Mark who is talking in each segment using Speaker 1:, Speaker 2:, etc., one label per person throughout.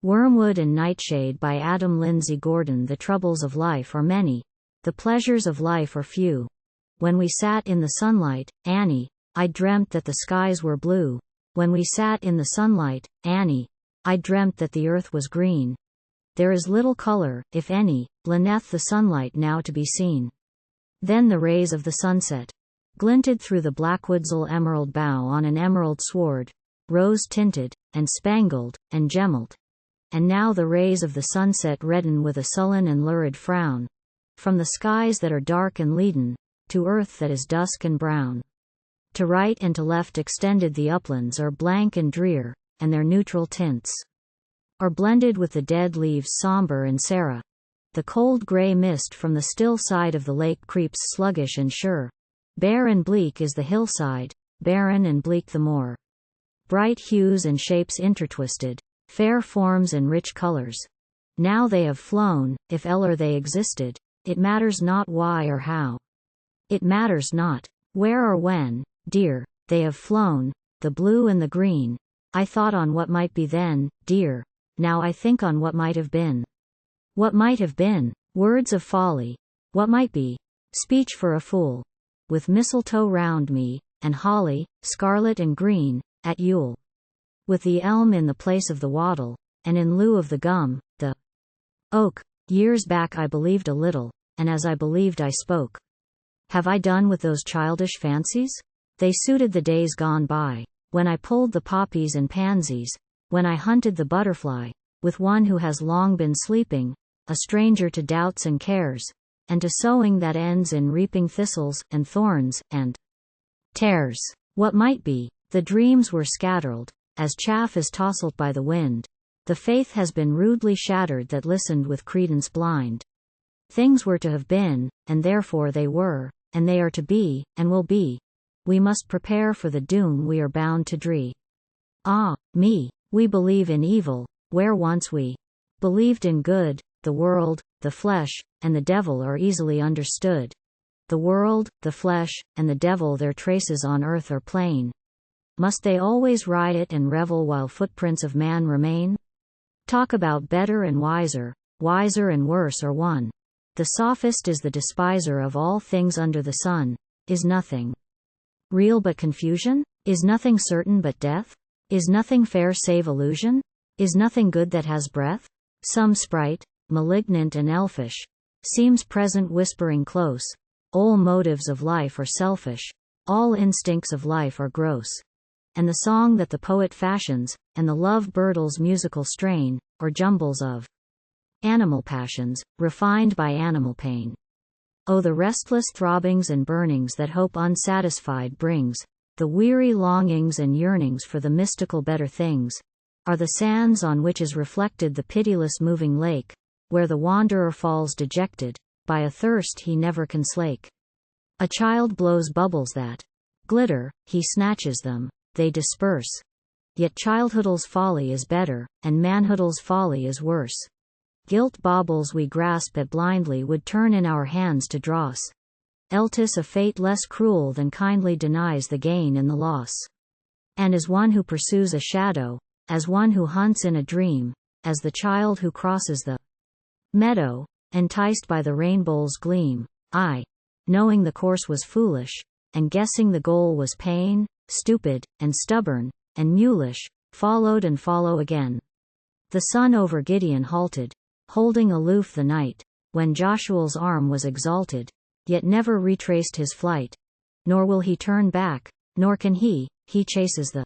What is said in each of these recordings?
Speaker 1: Wormwood and Nightshade by Lindsay. The troubles of life are many, the pleasures of life are few. When we sat in the sunlight, Annie, I dreamt that the skies were blue. When we sat in the sunlight, Annie, I dreamt that the earth was green. There is little color, if any, ĺNeath the sunlight now to be seen. Then the rays of the sunset glinted through the blackwoodsĺ emerald bough on an emerald sward, rose-tinted, and spangled, and gemmĺd. And now the rays of the sunset redden with a sullen and lurid frown, from the skies that are dark and leaden, to earth that is dusk and brown. To right and to left extended the uplands are blank and drear, and their neutral tints are blended with the dead leaves sombre and sere. The cold grey mist from the still side of the lake creeps sluggish and sure. Bare and bleak is the hillside, barren and bleak the moor. Bright hues and shapes intertwisted, fair forms and rich colors. Now they have flown, if e'er they existed, it matters not why or how. It matters not where or when, dear, they have flown, the blue and the green. I thought on what might be then, dear, now I think on what might have been. What might have been, words of folly. What might be, speech for a fool. With mistletoe round me, and holly, scarlet and green, at Yule. With the elm in the place of the wattle, and in lieu of the gum, the oak. Years back I believed a little, and as I believed I spoke. Have I done with those childish fancies? They suited the days gone by, when I pulled the poppies and pansies, when I hunted the butterfly, with one who has long been sleeping, a stranger to doubts and cares, and to sowing that ends in reaping thistles, and thorns, and tares. What might be, the dreams were scattered, as chaff is tousled by the wind. The faith has been rudely shattered that listened with credence blind. Things were to have been, and therefore they were, and they are to be, and will be. We must prepare for the doom we are bound to dree. Ah, me, we believe in evil, where once we believed in good. The world, the flesh, and the devil are easily understood. The world, the flesh, and the devil, their traces on earth are plain. Must they always riot and revel while footprints of man remain? Talk about better and wiser and worse are one. The sophist is the despiser of all things under the sun. Is nothing real but confusion? Is nothing certain but death? Is nothing fair save illusion? Is nothing good that has breath? Some sprite, malignant and elfish, seems present whispering close. All motives of life are selfish, all instincts of life are gross. And the song that the poet fashions, and the love birdle's musical strain, or jumbles of animal passions, refined by animal pain. Oh, the restless throbbings and burnings that hope unsatisfied brings, the weary longings and yearnings for the mystical better things, are the sands on which is reflected the pitiless moving lake, where the wanderer falls dejected, by a thirst he never can slake. A child blows bubbles that glitter, he snatches them, they disperse. Yet childhood's folly is better, and manhood's folly is worse. Gilt baubles we grasp at blindly would turn in our hands to dross. Else a fate less cruel than kindly denies the gain in the loss. And as one who pursues a shadow, as one who hunts in a dream, as the child who crosses the meadow, enticed by the rainbow's gleam, I, knowing the course was foolish, and guessing the goal was pain, stupid, and stubborn, and mulish, followed and follow again. The sun over Gideon halted, holding aloof the night, when Joshua's arm was exalted, yet never retraced his flight. Nor will he turn back, nor can he chases the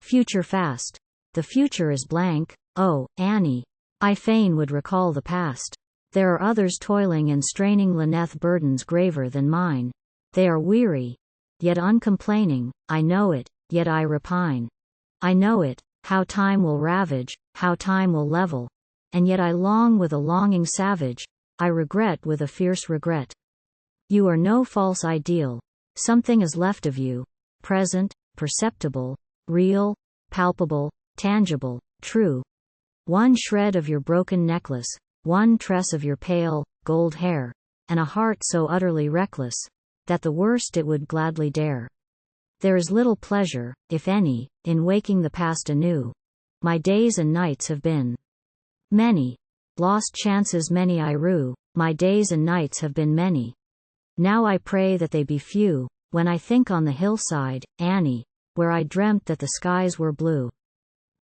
Speaker 1: future fast. The future is blank. Oh, Annie, I fain would recall the past. There are others toiling and straining ĺNeath burdens graver than mine. They are weary, yet uncomplaining. I know it, yet I repine. I know it, how time will ravage, how time will level. And yet I long with a longing savage, I regret with a fierce regret. You are no false ideal. Something is left of you, present, perceptible, real, palpable, tangible, true. One shred of your broken necklace, one tress of your pale, gold hair, and a heart so utterly reckless, that the worst it would gladly dare. There is little pleasure, if any, in waking the past anew. My days and nights have been Many lost chances many I rue, my days and nights have been many. Now I pray that they be few, when I think on the hillside, Annie, where I dreamt that the skies were blue.